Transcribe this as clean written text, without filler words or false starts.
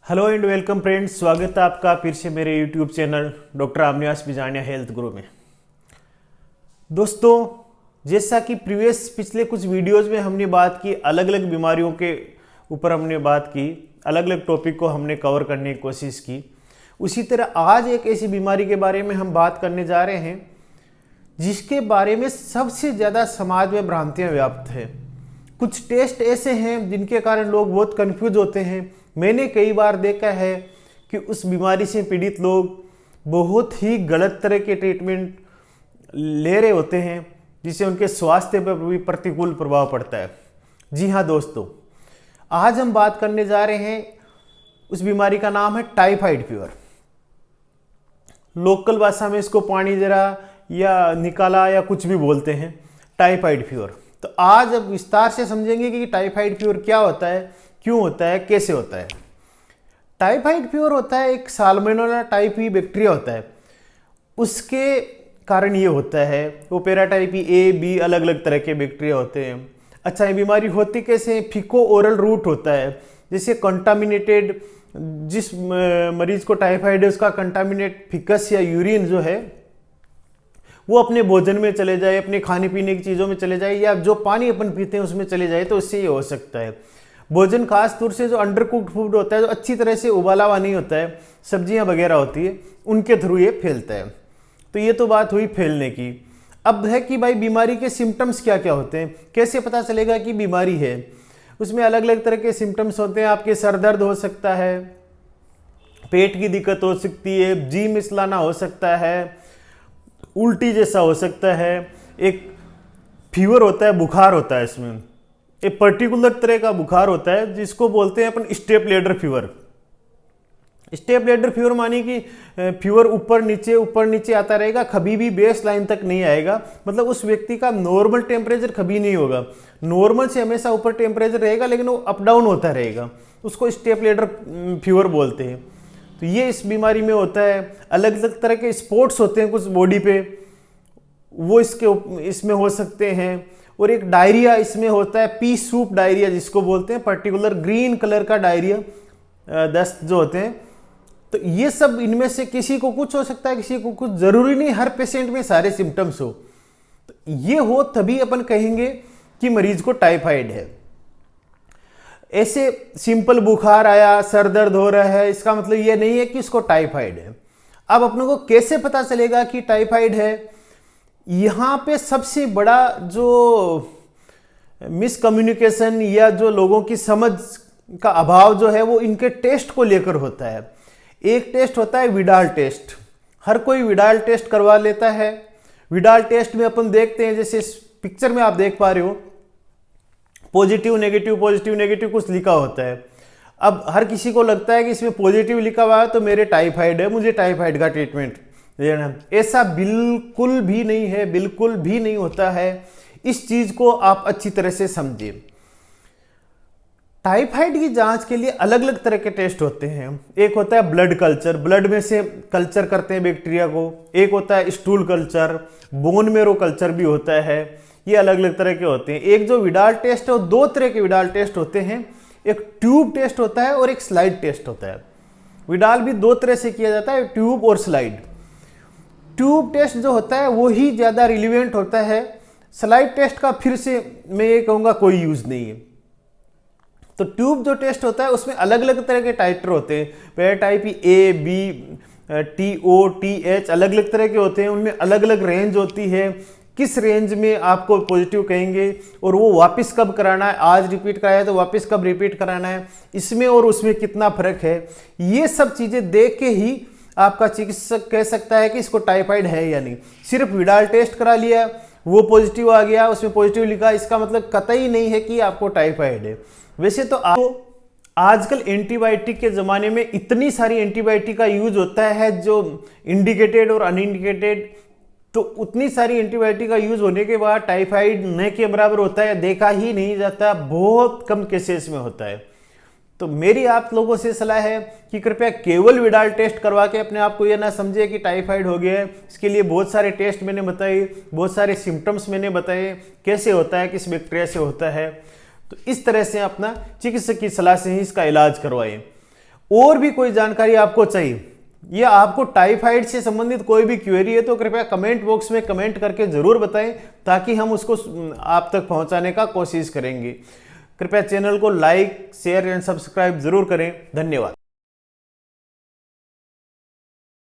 Hello and welcome friends, स्वागत है आपका फिर से मेरे यूट्यूब चैनल डॉक्टर आमनियास बिजानिया हेल्थ गुरु में। दोस्तों, जैसा कि पिछले कुछ वीडियोस में हमने बात की, अलग अलग बीमारियों के ऊपर हमने बात की, अलग अलग टॉपिक को हमने कवर करने की कोशिश की। उसी तरह आज एक ऐसी बीमारी के बारे में हम बात करने जा रहे हैं जिसके बारे में सबसे ज़्यादा समाज में भ्रांतियाँ व्याप्त है। कुछ टेस्ट ऐसे हैं जिनके कारण लोग बहुत कंफ्यूज होते हैं। मैंने कई बार देखा है कि उस बीमारी से पीड़ित लोग बहुत ही गलत तरह के ट्रीटमेंट ले रहे होते हैं जिससे उनके स्वास्थ्य पर भी प्रतिकूल प्रभाव पड़ता है। जी हाँ दोस्तों, आज हम बात करने जा रहे हैं, उस बीमारी का नाम है टाइफाइड फीवर। लोकल भाषा में इसको पानी जरा या निकाला या कुछ भी बोलते हैं, टाइफाइड फीवर। तो आज अब विस्तार से समझेंगे कि टाइफाइड फीवर क्या होता है, क्यों होता है, कैसे होता है। टाइफाइड फीवर होता है एक साल्मोनेला टाइफी बैक्टीरिया होता है, उसके कारण ये होता है। वो पैराटाइपी ए बी अलग अलग तरह के बैक्टीरिया होते हैं। अच्छा, ये बीमारी होती कैसे? फीको ओरल रूट होता है, जैसे कंटामिनेटेड, जिस मरीज को टाइफाइड है उसका कंटामिनेट फिकस या यूरिन जो है वो अपने भोजन में चले जाए, अपने खाने पीने की चीज़ों में चले जाए, या जो पानी अपन पीते हैं उसमें चले जाए, तो इससे ये हो सकता है। भोजन खास तौर से जो अंडर कुक्ड फूड होता है, जो अच्छी तरह से उबाला हुआ नहीं होता है, सब्जियां वगैरह होती है, उनके थ्रू ये फैलता है। तो ये तो बात हुई फैलने की। अब है कि भाई बीमारी के सिम्टम्स क्या क्या होते हैं, कैसे पता चलेगा कि बीमारी है। उसमें अलग अलग तरह के सिम्टम्स होते हैं। आपके सर दर्द हो सकता है, पेट की दिक्कत हो सकती है, जी मिसलाना हो सकता है, उल्टी जैसा हो सकता है, एक फीवर होता है, बुखार होता है। इसमें एक पर्टिकुलर तरह का बुखार होता है जिसको बोलते हैं अपन step ladder fever. Step ladder fever मानी कि फीवर ऊपर नीचे आता रहेगा, कभी भी बेस लाइन तक नहीं आएगा। मतलब उस व्यक्ति का नॉर्मल टेम्परेचर कभी नहीं होगा, नॉर्मल से हमेशा ऊपर टेम्परेचर रहेगा, लेकिन वो अप डाउन होता रहेगा। उसको स्टेप लैडर फीवर बोलते हैं। तो ये इस बीमारी में होता है। अलग अलग तरह के स्पॉट्स होते हैं कुछ बॉडी पे, वो इसमें हो सकते हैं। और एक डायरिया इसमें होता है, पी सूप डायरिया जिसको बोलते हैं, पर्टिकुलर ग्रीन कलर का डायरिया, दस्त जो होते हैं। तो ये सब इनमें से किसी को कुछ हो सकता है, किसी को कुछ। जरूरी नहीं हर पेशेंट में सारे सिम्टम्स हो। तो ये हो तभी अपन कहेंगे कि मरीज को टाइफाइड है। ऐसे सिंपल बुखार आया, सर दर्द हो रहा है, इसका मतलब ये नहीं है कि इसको टाइफाइड है। अब अपनों को कैसे पता चलेगा कि टाइफाइड है? यहाँ पे सबसे बड़ा जो मिसकम्युनिकेशन या जो लोगों की समझ का अभाव जो है वो इनके टेस्ट को लेकर होता है। एक टेस्ट होता है विडाल टेस्ट। हर कोई विडाल टेस्ट करवा लेता है। विडाल टेस्ट में अपन देखते हैं, जैसे इस पिक्चर में आप देख पा रहे हो, पॉजिटिव नेगेटिव कुछ लिखा होता है। अब हर किसी को लगता है कि इसमें पॉजिटिव लिखा हुआ है तो मेरे टाइफाइड है, मुझे टाइफाइड का ट्रीटमेंट लेना। ऐसा बिल्कुल भी नहीं है, बिल्कुल भी नहीं होता है। इस चीज को आप अच्छी तरह से समझिए। टाइफाइड की जांच के लिए अलग अलग तरह के टेस्ट होते हैं। एक होता है ब्लड कल्चर, ब्लड में से कल्चर करते हैं बैक्टीरिया को। एक होता है stool culture, bone marrow culture भी होता है। ये अलग अलग तरह के होते हैं। एक जो विडाल टेस्ट है, वो दो तरह के विडाल टेस्ट होते हैं। एक ट्यूब टेस्ट होता है और एक स्लाइड टेस्ट होता है। विडाल भी दो तरह से किया जाता है, ट्यूब और स्लाइड। ट्यूब टेस्ट जो होता है वो ही ज़्यादा रिलीवेंट होता है। स्लाइड टेस्ट का फिर से मैं ये कहूँगा कोई यूज़ नहीं है। तो ट्यूब जो टेस्ट होता है उसमें अलग अलग तरह के टाइटर होते हैं, paratyphi A B T O T H, अलग अलग तरह के होते हैं। उनमें अलग अलग रेंज होती है, किस रेंज में आपको पॉजिटिव कहेंगे और वो वापस कब कराना है। आज रिपीट कराया है तो वापस कब रिपीट कराना है, इसमें और उसमें कितना फर्क है। ये सब चीज़ें देख के ही आपका चिकित्सक कह सकता है कि इसको टाइफाइड है या नहीं। सिर्फ विडाल टेस्ट करा लिया, वो पॉजिटिव आ गया, उसमें पॉजिटिव लिखा, इसका मतलब कतई नहीं है कि आपको टाइफाइड है। वैसे तो आजकल एंटीबायोटिक के ज़माने में इतनी सारी एंटीबायोटिक का यूज होता है, जो इंडिकेटेड और अनइंडिकेटेड। तो उतनी सारी एंटीबायोटिक का यूज होने के बाद टाइफाइड न के बराबर होता है, देखा ही नहीं जाता, बहुत कम केसेस में होता है। तो मेरी आप लोगों से सलाह है कि कृपया केवल विडाल टेस्ट करवा के अपने आप को यह ना समझे कि टाइफाइड हो गया है। इसके लिए बहुत सारे टेस्ट मैंने बताए, बहुत सारे सिम्टम्स मैंने बताए, कैसे होता है, किस बैक्टीरिया से होता है। तो इस तरह से अपना चिकित्सक की सलाह से ही इसका इलाज करवाएं। और भी कोई जानकारी आपको चाहिए या आपको टाइफाइड से संबंधित कोई भी क्वेरी है तो कृपया कमेंट बॉक्स में कमेंट करके जरूर बताएं, ताकि हम उसको आप तक पहुंचाने का कोशिश करेंगे। कृपया चैनल को लाइक, शेयर एंड सब्सक्राइब जरूर करें। धन्यवाद।